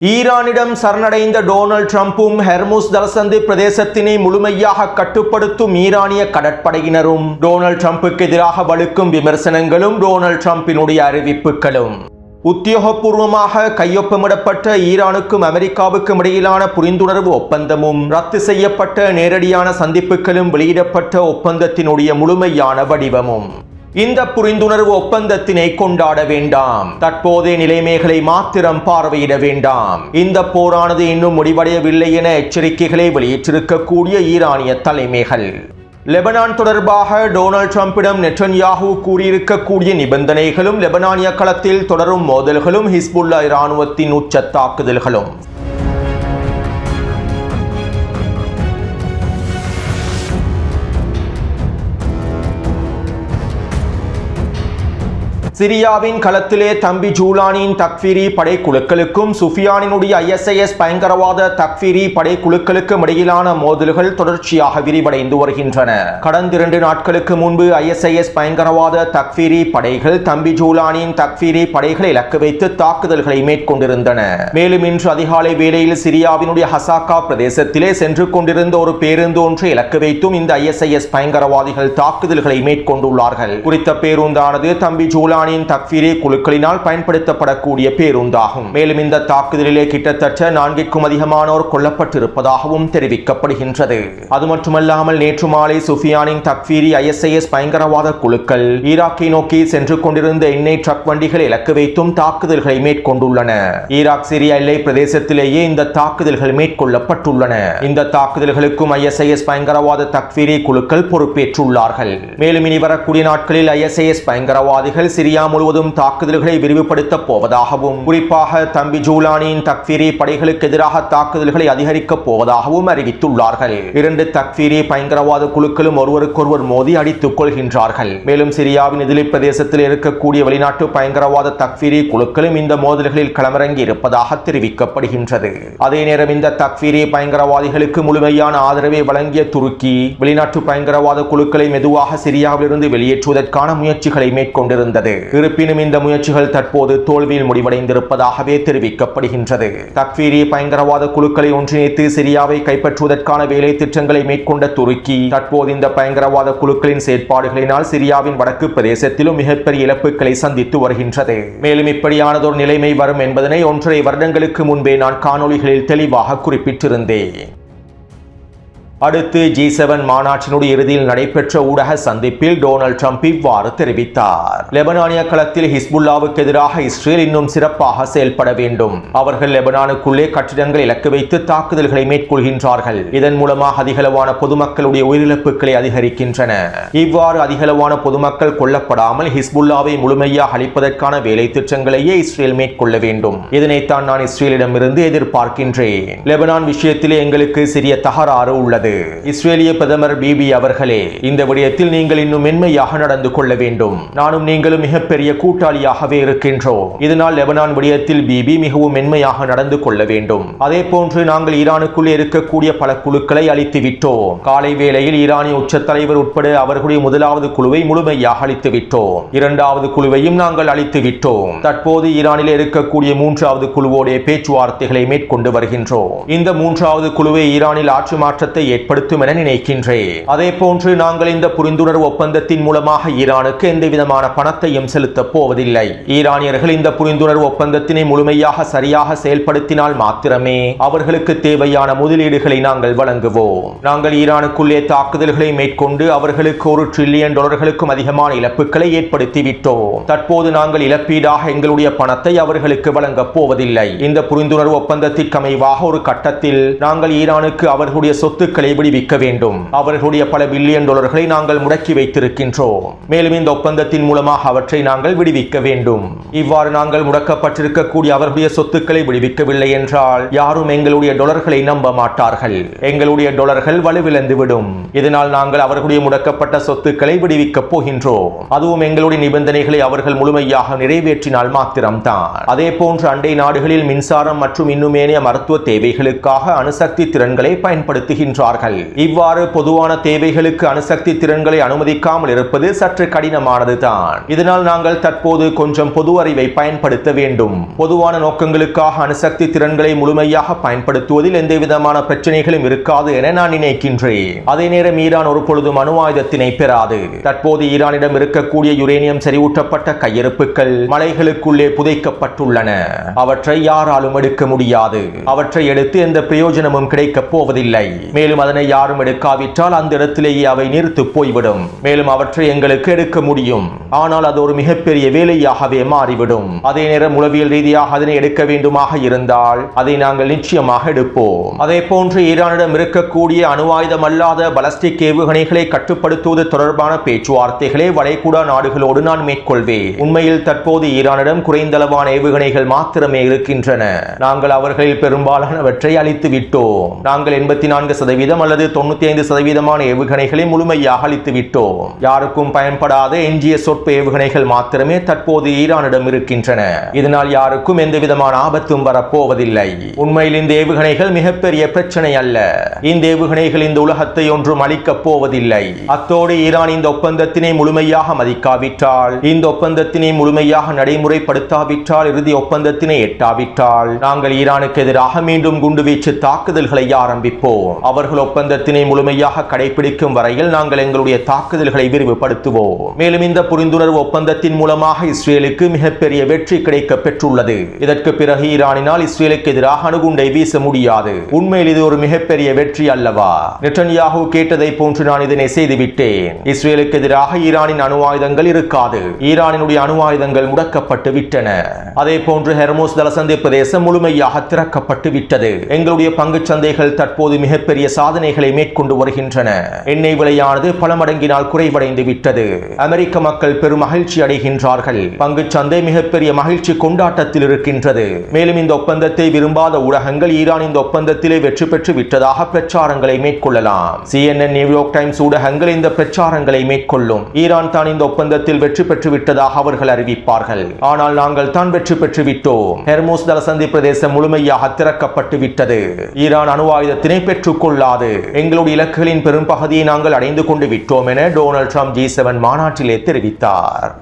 ஈரானிடம் சரணடைந்த டொனால்ட் ட்ரம்பும் ஹெர்முஸ் ஜலசந்தி பிரதேசத்தினை முழுமையாக கட்டுப்படுத்தும் ஈரானிய கடற்படையினரும் டொனால்ட் ட்ரம்புக்கு எதிராக வலுக்கும் விமர்சனங்களும் டொனால்ட் ட்ரம்பினுடைய அறிவிப்புகளும் உத்தியோகபூர்வமாக கையொப்பமிடப்பட்ட ஈரானுக்கும் அமெரிக்காவுக்கும் இடையிலான புரிந்துணர்வு ஒப்பந்தமும் ரத்து செய்யப்பட்ட நேரடியான சந்திப்புகளும் வெளியிடப்பட்ட ஒப்பந்தத்தினுடைய முழுமையான வடிவமும். இந்த புரிந்துணர்வு ஒப்பந்தத்தினை கொண்டாட வேண்டாம், தற்போதைய நிலைமைகளை மாத்திரம் பார்வையிட வேண்டாம், இந்த போரானது இன்னும் முடிவடையவில்லை என எச்சரிக்கைகளை வெளியிட்டிருக்கக்கூடிய ஈரானிய தலைமைகள். லெபனான் தொடர்பாக டொனால்ட் ட்ரம்பிடம் நெட்டன்யாஹூ கூறியிருக்கக்கூடிய நிபந்தனைகளும், லெபனானிய களத்தில் தொடரும் மோதல்களும், ஹிஸ்புல்லா இராணுவத்தின் உச்ச தாக்குதல்களும். சிரியாவின் களத்திலே தம்பி ஜூலானின் தக்ஃபீரி படைக்குழுக்களுக்கும் சுஃபியானினுடைய ISIS பயங்கரவாத தக்ஃபீரி படைக்குழுக்களுக்கும் இடையிலான மோதல்கள் தொடர்ச்சியாக விரிவடைந்து வருகின்றன. கடந்த 2 நாட்களுக்கு முன்பு ISIS பயங்கரவாத தக்ஃபீரி படைகள் தம்பி ஜூலானின் தக்ஃபீரி படைகளை இலக்கு வைத்து தாக்குதல்களை மேற்கொண்டிருந்தன. மேலும் இன்று அதிகாலை வேளையில் சிரியாவினுடைய ஹசாக்கா பிரதேசத்திலே சென்று கொண்டிருந்த ஒரு பேருந்து ஒன்றை இலக்கு வைத்தும் இந்த ISIS பயங்கரவாதிகள் தாக்குதல்களை மேற்கொண்டுள்ளார்கள். குறித்த பேருந்தானது தம்பி ஜூலானி தக்ஃபீரி குழுக்களினால் பயன்படுத்தப்படக்கூடிய பேருந்தாகும். மேலும் இந்த தாக்குதலிலே கிட்டத்தட்ட 4க்கும் அதிகமானோர் கொல்லப்பட்டிருப்பதாகவும் தெரிவிக்கப்படுகின்றது. அது மட்டுமல்லாமல் நேற்று மாலை சுஃபியானின் தக்ஃபீரி ISIS பயங்கரவாத குழுக்கள் ஈராக்கை நோக்கி சென்று கொண்டிருந்த எண்ணெய் ட்ரக் வண்டிகளை இலக்கு வைத்தும் தாக்குதல்களை மேற்கொண்டுள்ளன. ஈராக் சிரியா எல்லை பிரதேசத்திலேயே இந்த தாக்குதல்கள் மேற்கொள்ளப்பட்டுள்ளன. இந்த தாக்குதல்களுக்கும் ISIS பயங்கரவாத தக்ஃபீரி குழுக்கள் பொறுப்பேற்றுள்ளார்கள். மேலும் இனி வரக்கூடிய நாட்களில் ISIS பயங்கரவாதிகள் சிரியா முழுவதும் தாக்குதல்களை விரிவுபடுத்த போவதாகவும், குறிப்பாக தம்பி ஜூலானியின் தக்ஃபீரி படைகளுக்கு எதிராக தாக்குதல்களை அதிகரிக்கப் போவதாகவும் அறிவித்துள்ளார்கள். 2 தக்ஃபீரி பயங்கரவாத குழுக்களும் ஒருவருக்கொருவர் மோதி அடித்துக் கொள்கின்றார்கள். மேலும் சிரியாவின் எதிரி பிரதேசத்தில் இருக்கக்கூடிய வெளிநாட்டு பயங்கரவாத தக்ஃபீரி குழுக்களும் இந்த மோதல்களில் களமிறங்கி இருப்பதாக தெரிவிக்கப்படுகின்றது. அதே நேரம் இந்த தக்ஃபீரி பயங்கரவாதிகளுக்கு முழுமையான ஆதரவை வழங்கிய துருக்கி வெளிநாட்டு பயங்கரவாத குழுக்களை மெதுவாக சிரியாவிலிருந்து வெளியேற்றுவதற்கான முயற்சிகளை மேற்கொண்டிருந்தது. இருப்பினும் இந்த முயற்சிகள் தற்போது தோல்வியில் முடிவடைந்திருப்பதாகவே தெரிவிக்கப்படுகின்றது. தக்ஃபீரி பயங்கரவாத குழுக்களை ஒன்றிணைத்து சிரியாவை கைப்பற்றுவதற்கான வேலை திட்டங்களை மேற்கொண்ட துருக்கி தற்போது இந்த பயங்கரவாத குழுக்களின் செயற்பாடுகளினால் சிரியாவின் வடக்கு பிரதேசத்திலும் மிகப்பெரிய இழப்புகளை சந்தித்து வருகின்றது. மேலும் இப்படியானதொரு நிலைமை வரும் என்பதனை 1.5 வருடங்களுக்கு முன்பே நான் காணொளிகளில் தெளிவாக குறிப்பிட்டிருந்தேன். அடுத்து G7 மாநாட்டினுடைய இறுதியில் நடைபெற்ற ஊடக சந்திப்பில் டொனால்ட் ட்ரம்ப் இவ்வாறு தெரிவித்தார். லெபனானிய களத்தில் ஹிஸ்புல்லாவுக்கு எதிராக இஸ்ரேல் இன்னும் சிறப்பாக செயல்பட வேண்டும். அவர்கள் லெபனானுக்குள்ளே கட்டிடங்களை இலக்கு வைத்து தாக்குதல்களை மேற்கொள்கின்றார்கள். இதன் மூலமாக அதிகளவான பொதுமக்களுடைய உயிரிழப்புகளை அதிகரிக்கின்றன. இவ்வாறு அதிகளவான பொதுமக்கள் கொல்லப்படாமல் ஹிஸ்புல்லாவை முழுமையாக அழிப்பதற்கான வேலை திட்டங்களையே இஸ்ரேல் மேற்கொள்ள வேண்டும். இதனைத்தான் நான் இஸ்ரேலிடமிருந்து எதிர்பார்க்கின்றேன். லெபனான் விஷயத்திலே எங்களுக்கு சிறிய தகராறு உள்ளது. இஸ்ரேலிய பிரதமர் பிபி அவர்களே, இந்த விடயத்தில் நீங்கள் இன்னும் மென்மையாக நடந்து கொள்ள வேண்டும். நானும் நீங்களும் மிகப்பெரிய கூட்டாளியாகவே இருக்கின்றோம். இதனால் லெபனான் விடயத்தில் பிபி மிகவும் மென்மையாக நடந்து கொள்ள வேண்டும். அதே போன்று நாங்கள் ஈரானுக்குள்ளே இருக்கக்கூடிய பல குழுக்களை அழித்து விட்டோம். காலை வேளையில் ஈரானிய உச்ச தலைவர் உட்பட அவர்களுடைய 1வது குழுவை முழுமையாக அழித்து விட்டோம். 2வது குழுவையும் நாங்கள் அழித்து விட்டோம். தற்போது ஈரானில் இருக்கக்கூடிய 3வது குழுவோடைய பேச்சுவார்த்தைகளை மேற்கொண்டு வருகின்றோம். இந்த 3வது குழுவை ஈரானில் ஆட்சி மாற்றத்தை ஏற்படுத்தும் என நினைக்கின்றேன். அதே போன்று நாங்கள் இந்த புரிந்துணர்வு ஒப்பந்தத்தின் மூலமாக ஈரானுக்கு எந்த விதமான பணத்தையும் செலுத்தப் போவதில்லை. ஈரானியர்கள் இந்த புரிந்துணர்வு ஒப்பந்தத்தினை முழுமையாக சரியாக செயல்படுத்தினால் மாத்திரமே அவர்களுக்கு தேவையான முதலீடுகளை நாங்கள் வழங்குவோம். நாங்கள் ஈரானுக்குள்ளே தாக்குதல்களை மேற்கொண்டு அவர்களுக்கு $1 டிரில்லியன் அதிகமான இழப்புகளை ஏற்படுத்திவிட்டோம். தற்போது நாங்கள் இழப்பீடாக எங்களுடைய பணத்தை அவர்களுக்கு வழங்கப் போவதில்லை. இந்த புரிந்துணர்வு ஒப்பந்தத்திற்கு அமைவாக ஒரு கட்டத்தில் நாங்கள் ஈரானுக்கு அவர்களுடைய சொத்துக்களை விடுவிக்க வேண்டும். அவர்களுடைய பல பில்லியன் டாலர்களை நாங்கள் முடக்கி வைத்திருக்கின்றோம். மேலும் இந்த ஒப்பந்தத்தின் மூலமாக அவற்றை நாங்கள் விடுவிக்க வேண்டும். இவ்வாறு நாங்கள் முடக்கப்பட்டிருக்கக்கூடிய அவர்களுடைய சொத்துக்களை விடுவிக்கவில்லை என்றால் யாரும் எங்களுடைய டாலர்களை நம்ப மாட்டார்கள். எங்களுடைய டாலர்கள் வலுவிழந்து விடும். இதனால் நாங்கள் அவர்களுடைய முடக்கப்பட்ட சொத்துக்களை விடுவிக்கப் போகின்றோம். அதுவும் எங்களுடைய நிபந்தனைகளை அவர்கள் முழுமையாக நிறைவேற்றினால் மாத்திரம்தான். அதே போன்று அண்டை நாடுகளில் மின்சாரம் மற்றும் இன்னும் ஏனைய மருத்துவ தேவைகளுக்காக அணுசக்தி திறன்களை பயன்படுத்துகின்றார்கள். வருகின்றார்கள். இவ்வாறு பொதுவான தேவைகளுக்கு அணுசக்தி திறன்களை அனுமதிக்காமல் இருப்பது சற்று கடினமானதுதான். இதனால் நாங்கள் தற்போது கொஞ்சம் பொது அறிவை பயன்படுத்த வேண்டும். பொதுவான நோக்கங்களுக்காக அணுசக்தி திறன்களை முழுமையாக பயன்படுத்துவதில் எந்தவிதமான பிரச்சனைகளும் இருக்காது என நான் நினைக்கின்றேன். அதே நேரம் ஈரான் ஒரு பொழுதும் அணு ஆயுதத்தினை பெறாது. தற்போது ஈரானிடம் இருக்கக்கூடிய யுரேனியம் செறிவூட்டப்பட்ட கையிருப்புகள் மலைகளுக்குள்ளே புதைக்கப்பட்டுள்ளன. அவற்றை யாராலும் எடுக்க முடியாது. அவற்றை எடுத்து எந்த பிரயோஜனமும் கிடைக்கப் போவதில்லை. மேலும் அதனை யாரும் எடுக்காவிட்டால் அந்த இடத்திலேயே அவை நிறுத்து போய்விடும். மேலும் அவற்றை எங்களுக்கு எடுக்க முடியும், ஆனால் அது ஒரு மிகப்பெரிய வேலையாகவே மாறிவிடும். அதே நேரம் உளவியல் ரீதியாக அதனை எடுக்க வேண்டுமாக இருந்தால் அதை நாங்கள் நிச்சயமாக எடுப்போம். அதே போன்று ஈரானிடம் இருக்கக்கூடிய அணு ஆயுதம் அல்லாத பலஸ்டிக் ஏவுகணைகளை கட்டுப்படுத்துவது தொடர்பான பேச்சுவார்த்தைகளை வளைகுடா நாடுகளோடு நான் மேற்கொள்வேன். உண்மையில் தற்போது ஈரானிடம் குறைந்தளவான ஏவுகணைகள் மாத்திரமே இருக்கின்றன. நாங்கள் அவர்களில் பெரும்பாலானவற்றை அழித்து விட்டோம். நாங்கள் 84% அல்லது 95% ஏவுகணைகளை முழுமையாக அழித்து விட்டோம். யாருக்கும் பயன்படாத எஞ்சிய சொற்ப ஏவுகணைகள் மாத்திரமே தற்போது ஈரானிடம் இருக்கின்றன. இதனால் யாருக்கும் எந்த விதமான ஆபத்தும் வரப்போவதில்லை. உண்மையில் இந்த ஏவுகணைகள் மிகப்பெரிய பிரச்சனை அல்ல. இந்த ஏவுகணைகள் இந்த உலகத்தை ஒன்றும் அளிக்கப் போவதில்லை. அத்தோடு ஈரான் இந்த ஒப்பந்தத்தினை முழுமையாக மதிக்காவிட்டால், இந்த ஒப்பந்தத்தினை முழுமையாக நடைமுறைப்படுத்தாவிட்டால், இறுதி ஒப்பந்தத்தினை எட்டாவிட்டால் நாங்கள் ஈரானுக்கு எதிராக மீண்டும் குண்டுவீச்சு தாக்குதல்களை ஆரம்பிப்போம். அவர்கள் ஒப்பந்தத்தினை முழுமையாக கடைபிடிக்கும் வரையில் நாங்கள் எங்களுடைய தாக்குதல்களை விரிவுபடுத்துவோம். மேலும் இந்த புரிந்துணர்வு ஒப்பந்தத்தின் மூலமாக இஸ்ரேலுக்கு மிகப்பெரிய வெற்றி கிடைக்க பெற்றுள்ளது. இதற்கு பிறகு ஈரானினால் இஸ்ரேலுக்கு எதிராக அணுகுண்டை வீச முடியாது. உண்மையில் இது ஒரு மிகப்பெரிய வெற்றி அல்லவா? நெட்டன்யாஹூ கேட்டதை போன்று நான் இதனை செய்துவிட்டேன். இஸ்ரேலுக்கு எதிராக ஈரானின் அணு ஆயுதங்கள் இருக்காது. ஈரானினுடைய அணு ஆயுதங்கள் முடக்கப்பட்டு விட்டன. அதே போன்று ஹெர்மோஸ் ஜலசந்தி பிரதேசம் முழுமையாக திறக்கப்பட்டு விட்டது. எங்களுடைய பங்கு சந்தைகள் தற்போது மிகப்பெரிய சாதனைகளை மேற்கொண்டு வருகின்றன. எண்ணெய் விலையானது பல மடங்கினால் குறைவடைந்து விட்டது. அமெரிக்க மக்கள் பெரும் மகிழ்ச்சி அடைகின்றார்கள். பங்கு சந்தை மிகப்பெரிய மகிழ்ச்சி கொண்டாட்டத்தில் இருக்கின்றது. மேலும் இந்த ஒப்பந்தத்தை விரும்பாத ஊடகங்கள் ஈரான் இந்த ஒப்பந்தத்திலே வெற்றி பெற்று விட்டதாக பிரச்சாரங்களை மேற்கொள்ளலாம். CNN, நியூயார்க் டைம்ஸ் ஊடகங்கள் இந்த பிரச்சாரங்களை மேற்கொள்ளும். ஈரான் தான் இந்த ஒப்பந்தத்தில் வெற்றி பெற்று விட்டதாக அவர்கள் அறிவிப்பார்கள். ஆனால் நாங்கள் தான் வெற்றி பெற்று விட்டோம். ஹெர்மோஸ் ஜலசந்தி பிரதேசம் முழுமையாக திறக்கப்பட்டு விட்டது. ஈரான் அணு ஆயுதத்தினை பெற்றுக் கொள்ளாது. எங்களுடைய இலக்குகளின் பெரும் பகுதியை நாங்கள் அடைந்து கொண்டு விட்டோம் என டொனால்ட் ட்ரம்ப் G7 மாநாட்டிலே தெரிவித்தார்.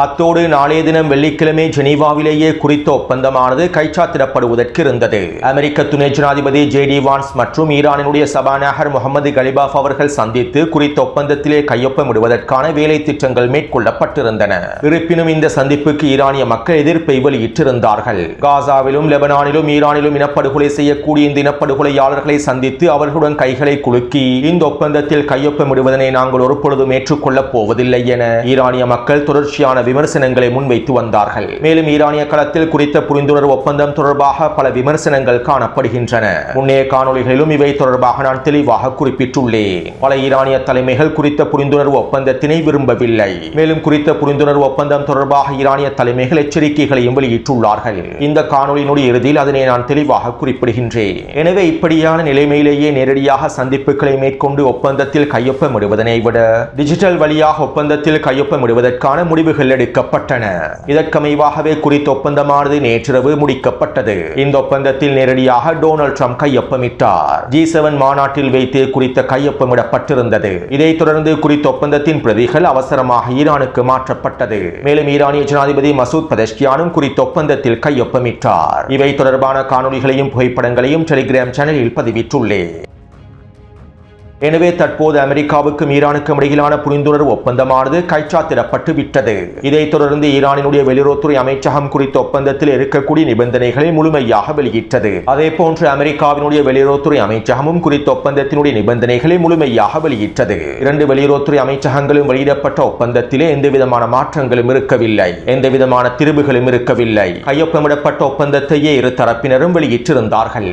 அத்தோடு நாளைய தினம் வெள்ளிக்கிழமை ஜெனீவாவிலேயே குறித்த ஒப்பந்தமானது கைச்சாத்திடப்படுவதற்கு இருந்தது. அமெரிக்க துணை ஜனாதிபதி JD வான்ஸ் மற்றும் ஈரானினுடைய சபாநாயகர் முகமது கலிபாஃப் அவர்கள் சந்தித்து குறித்த ஒப்பந்தத்திலே கையொப்பமிடுவதற்கான வேலை திட்டங்கள் மேற்கொள்ளப்பட்டிருந்தன. இருப்பினும் இந்த சந்திப்புக்கு ஈரானிய மக்கள் எதிர்ப்பை வெளியிட்டிருந்தார்கள். காசாவிலும் லெபனானிலும் ஈரானிலும் இனப்படுகொலை செய்யக்கூடிய இந்த இனப்படுகொலையாளர்களை சந்தித்து அவர்களுடன் கைகளை குலுக்கி இந்த ஒப்பந்தத்தில் கையொப்பமிடுவதனை நாங்கள் ஒரு பொழுதும் ஏற்றுக்கொள்ளப் போவதில்லை என ஈரானிய மக்கள் தொடர்ச்சியான விமர்சனங்களை முன்வைத்து வந்தார்கள். மேலும் ஈரானிய களத்தில் குறித்த புரிந்துணர்வு ஒப்பந்தம் தொடர்பாக பல விமர்சனங்கள் காணப்படுகின்றன. முன்னைய காணொளிகளிலும் இவை தொடர்பாக நான் தெளிவாக குறிப்பிட்டுள்ளேன். பல ஈரானிய தலைமைகள் குறித்த புரிந்துணர்வு ஒப்பந்தத்தினை விரும்பவில்லை. மேலும் குறித்த புரிந்துணர்வு ஒப்பந்தம் தொடர்பாக ஈரானிய தலைமைகள் எச்சரிக்கைகளையும் வெளியிட்டுள்ளார்கள். இந்த காணொளியினுடைய இறுதியில் அதனை நான் தெளிவாக குறிப்பிடுகின்றேன். எனவே இப்படியான நிலைமையிலேயே நேரடியாக சந்திப்புகளை மேற்கொண்டு ஒப்பந்தத்தில் கையொப்பமிடுவதனை விட டிஜிட்டல் வழியாக ஒப்பந்தத்தில் கையொப்பமிடுவதற்கான முடிவுகள் எடுக்கப்பட்டன. இதற்கமைவாகவே குறித்த ஒப்பந்தமானது நேற்றிரவு முடிக்கப்பட்டது. இந்த ஒப்பந்தத்தில் நேரடியாக டொனால்ட் ட்ரம்ப் கையொப்பமிட்டார். G7 மாநாட்டில் வைத்து குறித்த கையொப்பமிடப்பட்டிருந்தது. இதைத் தொடர்ந்து குறித்த ஒப்பந்தத்தின் பிரதிகள் அவசரமாக ஈரானுக்கு மாற்றப்பட்டது. மேலும் ஈரானிய ஜனாதிபதி மசூத் பெஸெஷ்கியானும் குறித்த ஒப்பந்தத்தில் கையொப்பமிட்டார். இவை தொடர்பான காணொளிகளையும் புகைப்படங்களையும் டெலிகிராம் சேனலில் பதிவிட்டுள்ளேன். எனவே தற்போது அமெரிக்காவுக்கும் ஈரானுக்கும் இடையிலான புரிந்துணர்வு ஒப்பந்தமானது கைச்சாத்திடப்பட்டு விட்டது. இதைத் தொடர்ந்து ஈரானினுடைய வெளியுறவுத்துறை அமைச்சகம் குறித்த ஒப்பந்தத்தில் இருக்கக்கூடிய நிபந்தனைகளை முழுமையாக வெளியிட்டது. அதே போன்று அமெரிக்காவினுடைய வெளியுறவுத்துறை அமைச்சகமும் குறித்த ஒப்பந்தத்தினுடைய நிபந்தனைகளை முழுமையாக வெளியிட்டது. இரண்டு வெளியுறவுத்துறை அமைச்சகங்களும் வெளியிடப்பட்ட ஒப்பந்தத்திலே எந்தவிதமான மாற்றங்களும் இருக்கவில்லை, எந்தவிதமான திருவுகளும் இருக்கவில்லை. கையொப்பமிடப்பட்ட ஒப்பந்தத்தையே இரு தரப்பினரும் வெளியிட்டிருந்தார்கள்.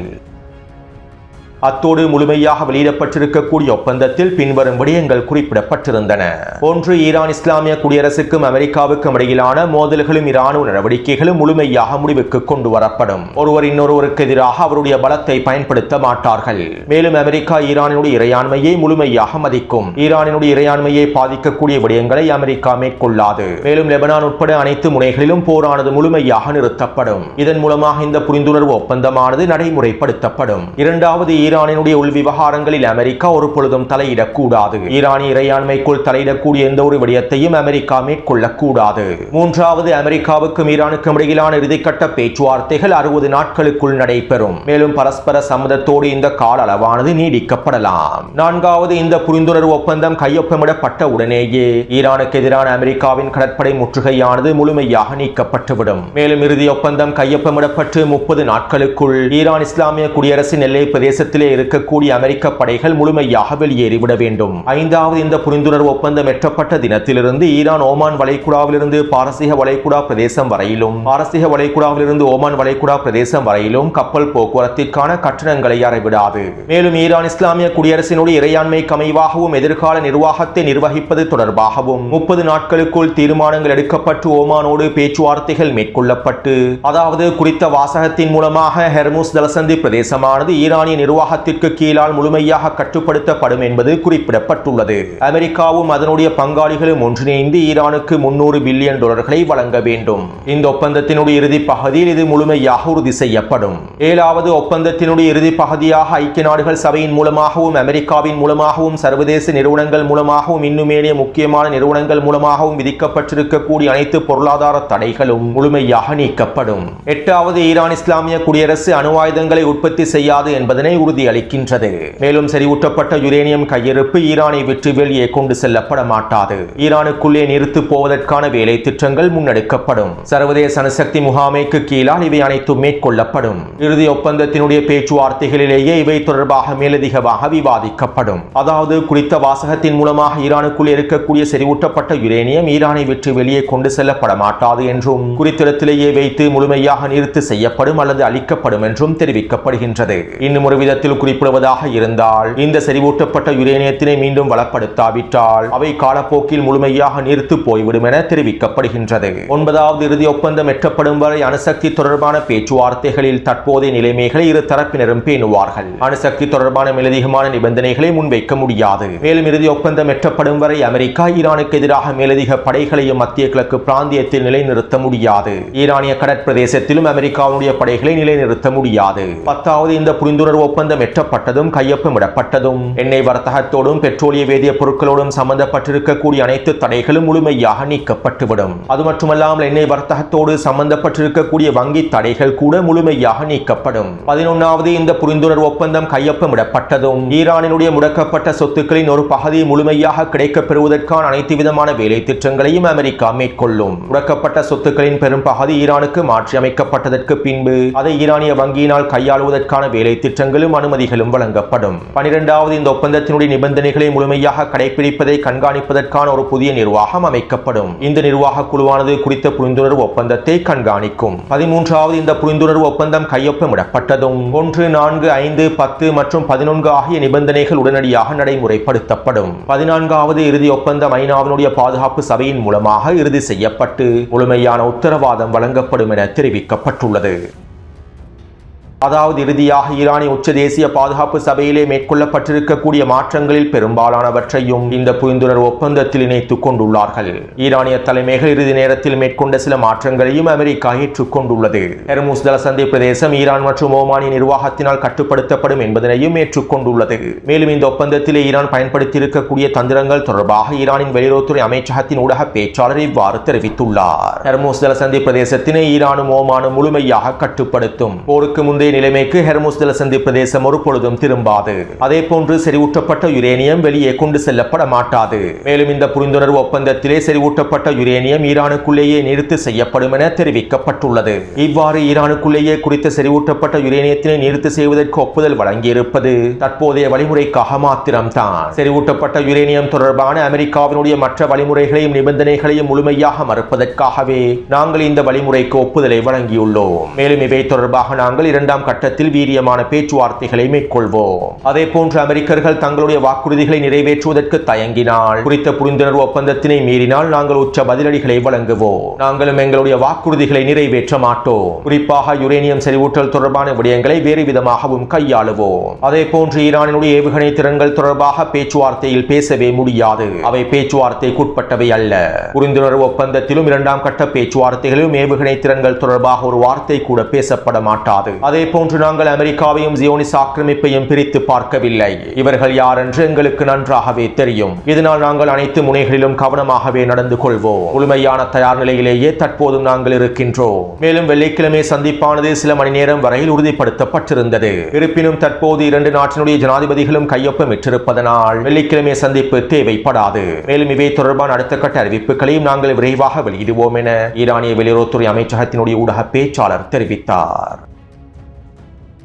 அத்தோடு முழுமையாக வெளியிடப்பட்டிருக்கக்கூடிய ஒப்பந்தத்தில் பின்வரும் விடயங்கள் குறிப்பிடப்பட்டிருந்தன. ஒன்று, ஈரான் இஸ்லாமிய குடியரசுக்கும் அமெரிக்காவுக்கும் இடையிலான மோதல்களும் இராணுவ நடவடிக்கைகளும் முழுமையாக முடிவுக்கு கொண்டு வரப்படும். ஒருவர் இன்னொருவருக்கு எதிராக அவருடைய பலத்தை பயன்படுத்த மாட்டார்கள். மேலும் அமெரிக்கா ஈரானினுடைய இறையாண்மையை முழுமையாக மதிக்கும். ஈரானினுடைய இறையாண்மையை பாதிக்கக்கூடிய விடயங்களை அமெரிக்கா மேற்கொள்ளாது. மேலும் லெபனான் உட்பட அனைத்து முனைகளிலும் போரானது முழுமையாக நிறுத்தப்படும். இதன் மூலமாக இந்த புரிந்துணர்வு ஒப்பந்தமானது நடைமுறைப்படுத்தப்படும். இரண்டாவது, ஈரானினுடைய உள் விவகாரங்களில் அமெரிக்கா ஒரு பொழுதும் தலையிடக்கூடாது. ஈரானிய இறையாண்மைக்குள் தலையிடக்கூடிய எந்த ஒரு விடயத்தையும் அமெரிக்கா மேற்கொள்ளக்கூடாது. மூன்றாவது, அமெரிக்காவுக்கும் ஈரானுக்கும் இடையிலான இறுதிக்கட்ட பேச்சுவார்த்தைகள் 60 நாட்களுக்குள் நடைபெறும். மேலும் பரஸ்பர சம்மதத்தோடு இந்த கால அளவானது நீடிக்கப்படலாம். நான்காவது, இந்த புரிந்துணர்வு ஒப்பந்தம் கையொப்பமிடப்பட்ட உடனேயே ஈரானுக்கு எதிரான அமெரிக்காவின் கடற்படை முற்றுகையானது முழுமையாக நீக்கப்பட்டுவிடும். மேலும் இறுதி ஒப்பந்தம் கையொப்பமிடப்பட்டு 30 நாட்களுக்குள் ஈரான் இஸ்லாமிய குடியரசின் எல்லை பிரதேசத்திலே இருக்கக்கூடிய அமெரிக்க படைகள் முழுமையாக வெளியேறிவிட வேண்டும். ஐந்தாவது, இந்த புரிந்துணர்வு ஒப்பந்தம் எட்டப்பட்ட தினத்திலிருந்து ஈரான் ஓமான் வளைகுடாவிலிருந்து பாரசீக வளைகுடா பிரதேசம் வரையிலும், பாரசீக வளைகுடாவிலிருந்து ஓமான் வளைகுடா பிரதேசம் வரையிலும் கப்பல் போக்குவரத்திற்கான கட்டணங்களை அறவிடாது. மேலும் ஈரான் இஸ்லாமிய குடியரசினுடைய இறையாண்மைக்கு அமைவாகவும் எதிர்கால நிர்வாகத்தை நிர்வகிப்பது தொடர்பாகவும் 30 நாட்களுக்குள் தீர்மானங்கள் எடுக்கப்பட்டு ஓமானோடு பேச்சுவார்த்தைகள் மேற்கொள்ளப்பட்டு, அதாவது குறித்த வாசகத்தின் மூலமாக ஹெர்முஸ் ஜலசந்தி பிரதேசமானது ஈரானிய நிர்வாகத்திற்கு கீழால் முழுமையாக கட்டுப்படுத்தப்படும் என்பது குறிப்பிடப்பட்டுள்ளது. அமெரிக்காவும் அதனுடைய பங்காளிகளும் ஒன்றிணைந்து ஈரானுக்கு $300 பில்லியன் வழங்க வேண்டும். இந்த ஒப்பந்தத்தினுடைய இறுதி பகுதியில் இது முழுமையாக உறுதி செய்யப்படும். ஏழாவது, ஒப்பந்தத்தினுடைய இறுதி பகுதியாக ஐக்கிய நாடுகள் சபையின் மூலமாகவும் அமெரிக்காவின் மூலமாகவும் சர்வதேச நிறுவனங்கள் மூலமாகவும் இன்னுமேனிய முக்கியமான நிறுவனங்கள் மூலமாகவும் விதிக்கப்பட்டிருக்கக்கூடிய அனைத்து பொருளாதார தடைகளும் முழுமையாக நீக்கப்படும். எட்டாவது, ஈரான் இஸ்லாமிய குடியரசு அணு ஆயுதங்களை உற்பத்தி செய்யாது என்பதனை உறுதியளிக்கின்றது. மேலும் செறிவூட்டப்பட்ட யுரேனியம் கையிருப்பு ஈரானை விட்டு வெளியே கொண்டு செல்லப்பட மாட்டாது. ஈரானுக்குள்ளே நிறுத்து போவதற்கான வேலை திட்டங்கள் முன்னெடுக்கப்படும். சர்வதேச அணுசக்தி முகாமைக்கு கீழால் இவை அனைத்தும் மேற்கொள்ளப்படும். இறுதி ஒப்பந்தத்தினுடைய பேச்சுவார்த்தைகளிலேயே இவை தொடர்பாக மேலதிகமாக விவாதிக்கப்படும். அதாவது குறித்த வாசகத்தின் மூலமாக ஈரானுக்குள் இருக்கக்கூடிய செறிவூட்டப்பட்ட யுரேனியம் ஈரானை விட்டு வெளியே கொண்டு செல்லப்பட மாட்டாது என்றும், குறித்திடத்திலேயே வைத்து முழுமையாக நிறுத்து செய்யப்படும் அல்லது அளிக்கப்படும் என்றும் தெரிவிக்கப்படுகின்றது. இன்னும் ஒரு விதத்தில் குறிப்பிடுவதாக இருந்தால், இந்த செறிவூட்டப்பட்ட யுரேனியத்தினை மீண்டும் வளப்படுத்தாவிட்டால் அவை காலப்போக்கில் முழுமையாக நிறுத்து போய்விடும் என தெரிவிக்கப்படுகின்றது. ஒன்பதாவது, இறுதி ஒப்பந்தம் எட்டப்படும் வரை அணுசக்தி தொடர்பான பேச்சுவார்த்தைகளில் தற்போதைய நிலைமைகளை இரு தரப்பினரும் பேணுவார்கள். அணுசக்தி தொடர்பான மேலதிகமான நிபந்தனைகளை முன்வைக்க முடியாது. மேலும் இறுதி ஒப்பந்தம் எட்டப்படும் வரை அமெரிக்கா ஈரானுக்கு எதிராக மேலதிக படைகளையும் மத்திய கிழக்கு பிராந்தியத்தில் நிலைநிறுத்த முடியாது. ஈரானிய கடற்பிரதேசத்திலும் அமெரிக்காவுடைய படைகளை நிலைநிறுத்த முடியாது. பத்தாவது, இந்த புரிந்துணர்வு ஒப்பந்தம் எட்டப்பட்டதும் கையொப்பமிடப்பட்டதும் எண்ணெய் வர்த்தகத்தோடும் பெட்ரோலிய வேதிய பொருட்களோடும் சம்பந்தப்பட்டிருக்கக்கூடிய அனைத்து தடைகளும் முழுமையாக நீக்கப்பட்டுவிடும். அது மட்டுமல்லாமல் எண்ணெய் வர்த்தகத்தோடு சம்பந்தப்பட்டிருக்கக்கூடிய வங்கி தடைகள் கூட முழுமையாக நீக்கப்படும். 11வது, இந்த புரிந்துணர்வு ஒப்பந்தம் கையொப்பமிடப்பட்டதும் ஈரானினுடைய முடக்கப்பட்ட சொத்துக்களின் ஒரு பகுதியை முழுமையாக கிடைக்கப் பெறுவதற்கான அனைத்து விதமான வேலை திட்டங்களையும் அமெரிக்கா மேற்கொள்ளும். முடக்கப்பட்ட சொத்துக்களின் பெரும் பகுதி ஈரானுக்கு மாற்றி அமைக்கப்பட்டதற்கு பின்பு அதை ஈரானிய வங்கியினால் கையாளுவதற்கான வேலை திட்டங்களும் அனுமதிகளும் வழங்கப்படும். 12வது, இந்த ஒப்பந்தத்தினுடைய நிபந்தனைகளை முழுமையாக கடைபிடிப்பதை கண்காணிப்பதற்கான ஒரு புதிய நிர்வாகம் அமைக்கப்படும். இந்த நிர்வாக குழுவானது குறித்த புரிந்துணர்வு ஒப்பந்தத்தை கண்காணிக்கும். 13வது, இந்த புரிந்துணர்வு ஒப்பந்தம் கையொப்பமிடப்பட்டதும் 1, 4, 5, 10 மற்றும் 11 ஆகிய நிபந்தனைகள் உடனடியாக நடைமுறைப்படுத்தப்படும். 14வது, இறுதி ஒப்பந்தம் ஐநாவினுடைய பாதுகாப்பு சபையின் மூலமாக இறுதி செய்யப்பட்டு முழுமையான உத்தரவாதம் வழங்கப்படும் என தெரிவிக்கப்பட்டுள்ளது. அதாவது இறுதியாக ஈரானிய உச்ச தேசிய பாதுகாப்பு சபையிலே மேற்கொள்ளப்பட்டிருக்கக்கூடிய மாற்றங்களில் பெரும்பாலானவற்றையும் இந்த புரிந்துணர்வு ஒப்பந்தத்தில் இணைத்துக் கொண்டுள்ளார்கள். ஈரானிய தலைமைகள் இறுதி நேரத்தில் மேற்கொண்ட சில மாற்றங்களையும் அமெரிக்கா ஏற்றுக்கொண்டுள்ளது. ஹெர்முஸ் ஜலசந்தி பிரதேசம் ஈரான் மற்றும் ஓமானிய நிர்வாகத்தினால் கட்டுப்படுத்தப்படும் என்பதனையும் ஏற்றுக்கொண்டுள்ளது. மேலும் இந்த ஒப்பந்தத்திலே ஈரான் பயன்படுத்தியிருக்கக்கூடிய தந்திரங்கள் தொடர்பாக ஈரானின் வெளியுறவுத்துறை அமைச்சகத்தின் ஊடக பேச்சாளர் இவ்வாறு தெரிவித்துள்ளார். ஹெர்முஸ் ஜலசந்தி பிரதேசத்தினை ஈரானும் ஓமானும் முழுமையாக கட்டுப்படுத்தும். போருக்கு முந்தைய நிலைமைக்கு ஹெர்முஸ் ஜலசந்தி பிரதேசம் ஒரு பொழுதும் திரும்பாது. அதே போன்று செறிவூட்டப்பட்ட யுரேனியம் வெளியே கொண்டு செல்லப்பட மாட்டாது. மேலும் இந்த புரிந்துணர்வு ஒப்பந்தத்திலே செறிவூட்டப்பட்ட யுரேனியம் ஈரானுக்குள்ளேயே நிறுத்து செய்யப்படும் என தெரிவிக்கப்பட்டுள்ளது. இவ்வாறு ஈரானுக்குள்ளேயே குறித்த செறிவூட்டப்பட்ட யுரேனியத்தினை நிறுத்து செய்வதற்கு ஒப்புதல் வழங்கியிருப்பது தற்போதைய வழிமுறைக்காக மாத்திரம்தான். செறிவூட்டப்பட்ட யுரேனியம் தொடர்பான அமெரிக்காவினுடைய மற்ற வழிமுறைகளையும் நிபந்தனைகளையும் முழுமையாக மறுப்பதற்காகவே நாங்கள் இந்த வழிமுறைக்கு ஒப்புதலை வழங்கியுள்ளோம். மேலும் இவை தொடர்பாக நாங்கள் இரண்டாம் கட்டத்தில் வீரியமான பேச்சுவார்த்தைகளை மேற்கொள்வோம். அதே போன்று அமெரிக்கர்கள் தங்களுடைய வாக்குறுதிகளை நிறைவேற்றுவதற்கு தயங்கினால், குறித்த புரிந்துணர்வு ஒப்பந்தத்தினை மீறினால் நாங்கள் உச்ச பதிலடிகளை வழங்குவோம். நாங்களும் எங்களுடைய வாக்குறுதிகளை நிறைவேற்ற மாட்டோம். குறிப்பாக யுரேனியம் செறிவூட்டல் தொடர்பான விடயங்களை வேறு விதமாகவும் கையாளுவோம். அதே போன்று ஈரானினுடைய ஏவுகணை திறன்கள் தொடர்பாக பேச்சுவார்த்தையில் பேசவே முடியாது. அவை பேச்சுவார்த்தைக்குட்பட்டவை அல்ல. புரிந்துணர்வு ஒப்பந்தத்திலும் இரண்டாம் கட்ட பேச்சுவார்த்தைகளிலும் ஏவுகணை திறன்கள் தொடர்பாக ஒரு வார்த்தை கூட பேசப்பட மாட்டாது. அதே போன்று நாங்கள் அமெரிக்காவையும் ஜியோனிச ஆக்கிரமிப்பையும் பிரித்து பார்க்கவில்லை. இவர்கள் யார் என்று எங்களுக்கு நன்றாகவே தெரியும். இதனால் நாங்கள் அனைத்து முனைகளிலும் கவனமாகவே நடந்து கொள்வோம். முழுமையான தயார் நிலையிலேயே தற்போதும் நாங்கள் இருக்கின்றோம். மேலும் வெள்ளிக்கிழமை சந்திப்பானது சில மணி நேரம் வரையில் உறுதிப்படுத்தப்பட்டிருந்தது. இருப்பினும் தற்போது இரண்டு நாட்டினுடைய ஜனாதிபதிகளும் கையொப்பமிட்டிருப்பதனால் வெள்ளிக்கிழமை சந்திப்பு தேவைப்படாது. மேலும் இவை தொடர்பான அடுத்த கட்ட அறிவிப்புகளையும் நாங்கள் விரைவாக வெளியிடுவோம் என ஈரானிய வெளியுறவுத்துறை அமைச்சகத்தினுடைய ஊடக பேச்சாளர் தெரிவித்தார்.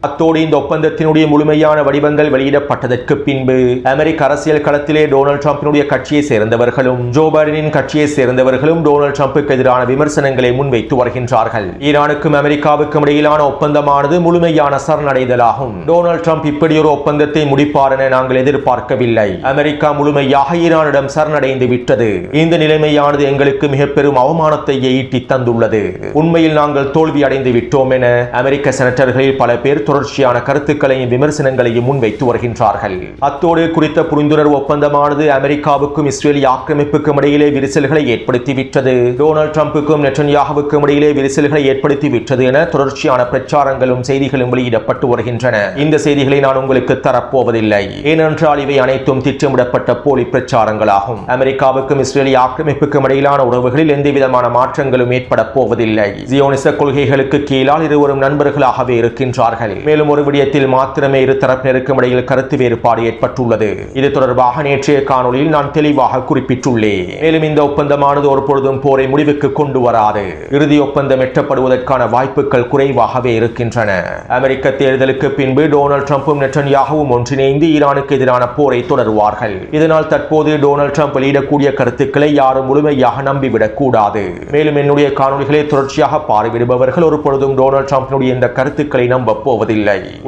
அத்தோடு இந்த ஒப்பந்தத்தினுடைய முழுமையான வடிவங்கள் வெளியிடப்பட்டதற்கு பின்பு அமெரிக்க அரசியல் களத்திலே டொனால்ட் ட்ரம்பினுடைய கட்சியை சேர்ந்தவர்களும் ஜோ பைடனின் கட்சியை சேர்ந்தவர்களும் டொனால்ட் ட்ரம்புக்கு எதிரான விமர்சனங்களை முன்வைத்து வருகின்றார்கள். ஈரானுக்கும் அமெரிக்காவுக்கும் இடையிலான ஒப்பந்தமானது முழுமையான சரணடைதலாகும். டொனால்ட் ட்ரம்ப் இப்படி ஒரு ஒப்பந்தத்தை முடிப்பார் என நாங்கள் எதிர்பார்க்கவில்லை. அமெரிக்கா முழுமையாக ஈரானிடம் சரணடைந்து விட்டது. இந்த நிலைமையானது எங்களுக்கு மிக பெரும் அவமானத்தை ஈட்டி தந்துள்ளது. உண்மையில் நாங்கள் தோல்வி அடைந்து விட்டோம் என அமெரிக்க செனட்டர்களில் பல பேர் தொடர்ச்சியான கருத்துக்களையும் விமர்சனங்களையும் முன்வைத்து வருகின்றார்கள். அத்தோடு குறித்த புரிந்துணர்வு ஒப்பந்தமானது அமெரிக்காவுக்கும் இஸ்ரேலிய ஆக்கிரமிப்புக்கும் இடையிலே விரிசல்களை ஏற்படுத்திவிட்டது. டொனால்ட் ட்ரம்புக்கும் நெட்டன்யாகுவுக்கும் இடையிலே விரிசல்களை ஏற்படுத்திவிட்டது என தொடர்ச்சியான பிரச்சாரங்களும் செய்திகளும் வெளியிடப்பட்டு வருகின்றன. இந்த செய்திகளை நான் உங்களுக்கு தரப்போவதில்லை. ஏனென்றால் இவை அனைத்தும் திட்டமிடப்பட்ட போலி பிரச்சாரங்களாகும். அமெரிக்காவுக்கும் இஸ்ரேலிய ஆக்கிரமிப்புக்கும் இடையிலான உறவுகளில் எந்தவிதமான மாற்றங்களும் ஏற்பட போவதில்லை. ஜியோனிச கொள்கைகளுக்கு கீழால் இருவரும் நண்பர்களாகவே இருக்கின்றார்கள். மேலும் ஒரு விடயத்தில் மாத்திரமே இரு தரப்பினருக்கும் இடையில் கருத்து வேறுபாடு ஏற்பட்டுள்ளது. இது தொடர்பாக நேற்றைய காணொலியில் நான் தெளிவாக குறிப்பிட்டுள்ளேன். மேலும் இந்த ஒப்பந்தமானது ஒரு பொழுதும் போரை முடிவுக்கு கொண்டு வராது. இறுதி ஒப்பந்தம் எட்டப்படுவதற்கான வாய்ப்புகள் குறைவாகவே இருக்கின்றன. அமெரிக்க தேர்தலுக்கு பின்பு டொனால்ட் ட்ரம்பும் நெட்டன்யாகுவும் ஒன்றிணைந்து ஈரானுக்கு எதிரான போரை தொடருவார்கள். இதனால் தற்போது டொனால்ட் ட்ரம்ப் வெளியிடக்கூடிய கருத்துக்களை யாரும் முழுமையாக நம்பிவிடக் கூடாது. மேலும் என்னுடைய காணொலிகளை தொடர்ச்சியாக பார்வையிடுபவர்கள் ஒரு பொழுதும் டொனால்ட் ட்ரம்பினுடைய இந்த கருத்துக்களை நம்ப போவதில்லை.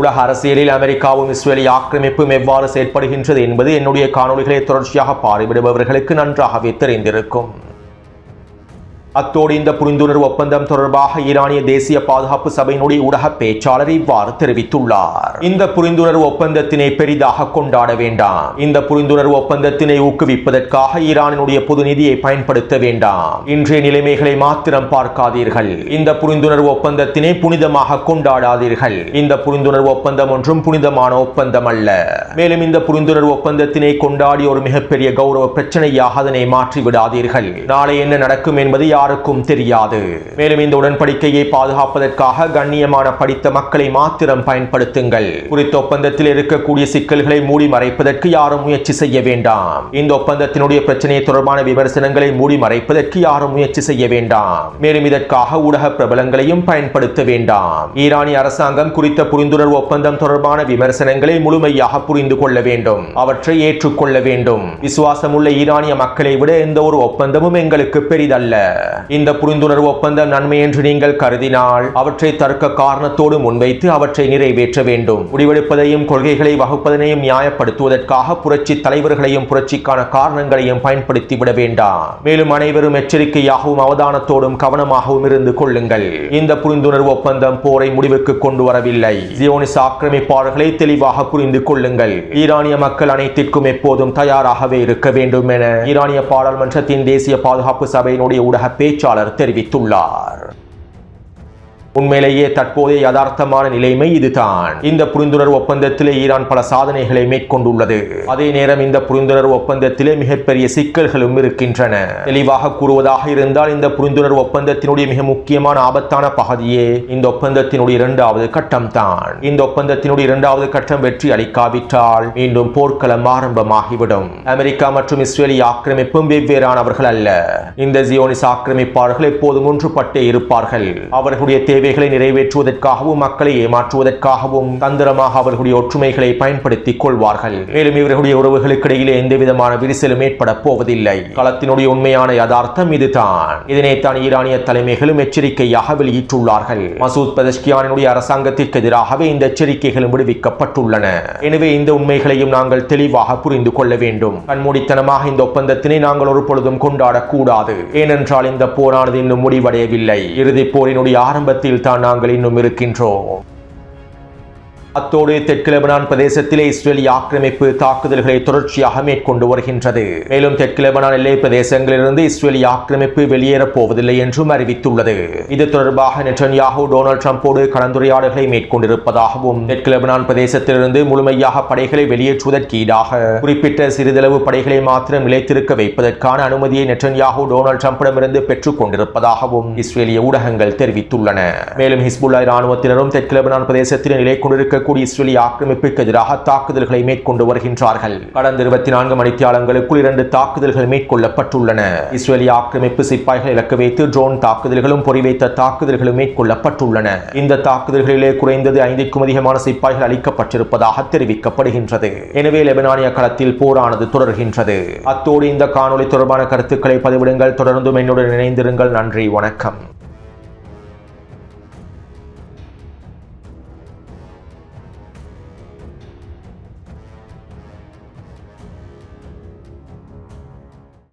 உலக அரசியலில் அமெரிக்காவும் இஸ்ரேலிய ஆக்கிரமிப்பும் எவ்வாறு செயற்படுகின்றது என்பது என்னுடைய காணொலிகளை தொடர்ச்சியாக பார்வையிடுபவர்களுக்கு நன்றாகவே தெரிந்திருக்கும். அத்தோடு இந்த புரிந்துணர்வு ஒப்பந்தம் தொடர்பாக ஈரானிய தேசிய பாதுகாப்பு சபையினுடைய ஊடக பேச்சாளர் இவ்வாறு தெரிவித்துள்ளார். இந்த புரிந்துணர்வு ஒப்பந்தத்தினை பெரிதாக கொண்டாட வேண்டாம். இந்த புரிந்துணர்வு ஒப்பந்தத்தினை ஊக்குவிப்பதற்காக ஈரானினுடைய பொது நிதியை பயன்படுத்த வேண்டாம். இன்றைய நிலைமைகளை மாத்திரம் பார்க்காதீர்கள். இந்த புரிந்துணர்வு ஒப்பந்தத்தினை புனிதமாக கொண்டாடாதீர்கள். இந்த புரிந்துணர்வு ஒப்பந்தம் ஒன்றும் புனிதமான ஒப்பந்தம் அல்ல. மேலும் இந்த புரிந்துணர்வு ஒப்பந்தத்தினை கொண்டாடி ஒரு மிகப்பெரிய கௌரவ பிரச்சனையாக அதனை மாற்றி விடாதீர்கள். நாளை என்ன நடக்கும் என்பது யாருக்கும் தெரியாது. மேலும் இந்த உடன்படிக்கையை பாதுகாப்பதற்காக கண்ணியமான படித்த மக்களை மாத்திரம் பயன்படுத்துங்கள். குறித்த ஒப்பந்தத்தில் இருக்கக்கூடிய சிக்கல்களை மூடி மறைப்பதற்கு யாரும் முயற்சி செய்ய வேண்டாம். இந்த ஒப்பந்தத்தினுடைய பிரச்சனையை தொடர்பான விமர்சனங்களை மூடி மறைப்பதற்கு யாரும் முயற்சி செய்ய வேண்டாம். மேலும் இதற்காக ஊடக பிரபலங்களையும் பயன்படுத்த வேண்டாம். ஈரானிய அரசாங்கம் குறித்த புரிந்துணர்வு ஒப்பந்தம் தொடர்பான விமர்சனங்களை முழுமையாக புரிந்து கொள்ள வேண்டும். அவற்றை ஏற்றுக்கொள்ள வேண்டும். விசுவாசமுள்ள ஈரானிய மக்களை விட எந்த ஒரு ஒப்பந்தமும் எங்களுக்கு பெரிதல்ல. இந்த புரிந்துணர்வு ஒப்பந்தம் நன்மை என்று நீங்கள் கருதினால் அவற்றை தர்க்க காரணத்தோடு முன்வைத்து அவற்றை நிறைவேற்ற வேண்டும். முடிவெடுப்பதையும் கொள்கைகளை வகுப்பதனையும் நியாயப்படுத்துவதற்காக புரட்சி தலைவர்களையும் புரட்சிக்கான காரணங்களையும் பயன்படுத்தி விட வேண்டாம். மேலும் அனைவரும் எச்சரிக்கையாகவும் அவதானத்தோடும் கவனமாகவும் இருந்து கொள்ளுங்கள். இந்த புரிந்துணர்வு ஒப்பந்தம் போரை முடிவுக்கு கொண்டு வரவில்லை. ஜியோனிச ஆக்கிரமிப்பாளர்களை தெளிவாக புரிந்து கொள்ளுங்கள். ஈரானிய மக்கள் அனைத்திற்கும் எப்போதும் தயாராகவே இருக்க வேண்டும் என ஈரானிய பாராளுமன்றத்தின் தேசிய பாதுகாப்பு சபையினுடைய ஊடக பேச்சாளர் தெரிவித்துள்ளார். உண்மையிலேயே தற்போதைய யதார்த்தமான நிலைமை இதுதான். இந்த புரிந்துணர்வு ஒப்பந்தத்திலே ஈரான் பல சாதனைகளை மேற்கொண்டுள்ளது. அதே நேரம் இந்த புரிந்துணர்வு ஒப்பந்தத்திலே மிகப்பெரிய சிக்கல்களும் இருக்கின்றன. தெளிவாக கூறுவதாக இருந்தால் இந்த புரிந்துணர்வு ஒப்பந்தத்தினுடைய மிக முக்கியமான ஆபத்தான பகுதியே இந்த ஒப்பந்தத்தினுடைய இரண்டாவது கட்டம் தான். இந்த ஒப்பந்தத்தினுடைய இரண்டாவது கட்டம் வெற்றி அளிக்காவிட்டால் மீண்டும் போர்க்களம் ஆரம்பமாகிவிடும். அமெரிக்கா மற்றும் இஸ்ரேலிய ஆக்கிரமிப்பும் வெவ்வேறானவர்கள் அல்ல. இந்த ஜியோனிச ஆக்கிரமிப்பாளர்கள் எப்போதும் ஒன்றுபட்டே இருப்பார்கள். அவர்களுடைய தேவைகளை நிறைவேற்றுவதற்காகவும் மக்களை ஏமாற்றுவதற்காகவும் தந்திரமாக அவர்களுடைய ஒற்றுமைகளை பயன்படுத்திக் கொள்வார்கள். மேலும் இவர்களுடைய உறவுகளுக்கு இடையிலே எந்தவிதமான விரிசலும் ஏற்பட போவதில்லை. களத்தினுடைய உண்மையான யதார்த்தம் இதுதான். இதனைத்தான் ஈரானிய தலைமைகளும் எச்சரிக்கையாக வெளியிட்டுள்ளார்கள். மசூத் பெஸஷ்கியானுடைய அரசாங்கத்திற்கு எதிராகவே இந்த எச்சரிக்கைகளும் விடுவிக்கப்பட்டுள்ளன. எனவே இந்த உண்மைகளையும் நாங்கள் தெளிவாக புரிந்து கொள்ள வேண்டும். கண்மூடித்தனமாக இந்த ஒப்பந்தத்தினை நாங்கள் ஒரு பொழுதும் கொண்டாடக்கூடாது. ஏனென்றால் இந்த போரானது இன்னும் முடிவடையவில்லை. இறுதிப் போரினுடைய ஆரம்பத்தில் தான் நாங்கள் இன்னும் இருக்கின்றோம். அத்தோடு தெற்கு லெபனான் பிரதேசத்திலே இஸ்ரேலிய ஆக்கிரமிப்பு தாக்குதல்களை தொடர்ச்சியாக மேற்கொண்டு வருகின்றது. மேலும் தெற்கு லெபனான் எல்லை பிரதேசங்களிலிருந்து இஸ்ரேலிய ஆக்கிரமிப்பு வெளியேறப் போவதில்லை என்றும் அறிவித்துள்ளது. இது தொடர்பாக நெட்டன்யாஹூ டொனால்ட் ட்ரம்போடு கலந்துரையாடல்களை மேற்கொண்டிருப்பதாகவும் தெற்கு லெபனான் பிரதேசத்திலிருந்து முழுமையாக படைகளை வெளியேற்றுவதற்கு ஈடாக குறிப்பிட்ட சிறிதளவு படைகளை மாத்திரம் நிலைத்திருக்க வைப்பதற்கான அனுமதியை நெட்டன்யாஹூ டொனால்ட் ட்ரம்பிடமிருந்து பெற்றுக் கொண்டிருப்பதாகவும் இஸ்ரேலிய ஊடகங்கள் தெரிவித்துள்ளன. மேலும் ஹிஸ்புல்லா இராணுவத்தினரும் தெற்கு லெபனான் பிரதேசத்தில் நிலை கொண்டிருக்கக்கூடிய இஸ்ரேலிய ஆக்கிரமிப்புக்கு எதிராக தாக்குதல்களை மேற்கொண்டு வருகின்றார்கள். கடந்த 24 மணித்தியாலங்களுக்குள் 2 தாக்குதல்கள் மேற்கொள்ளப்பட்டுள்ளன. இஸ்ரேலிய ஆக்கிரமிப்பு சிப்பாய்கள் இலக்கு வைத்து ட்ரோன் தாக்குதல்களும் பொறிவைத்த தாக்குதல்களும் மேற்கொள்ளப்பட்டுள்ளன. இந்த தாக்குதல்களிலே குறைந்தது 5க்கும் அதிகமான சிப்பாய்கள் அளிக்கப்பட்டிருப்பதாக தெரிவிக்கப்படுகின்றது. எனவே லெபனானிய களத்தில் போரானது தொடர்கின்றது. அத்தோடு இந்த காணொளி தொடர்பான கருத்துக்களை பதிவிடுங்கள். தொடர்ந்தும் என்னுடன் இணைந்திருங்கள். நன்றி, வணக்கம்.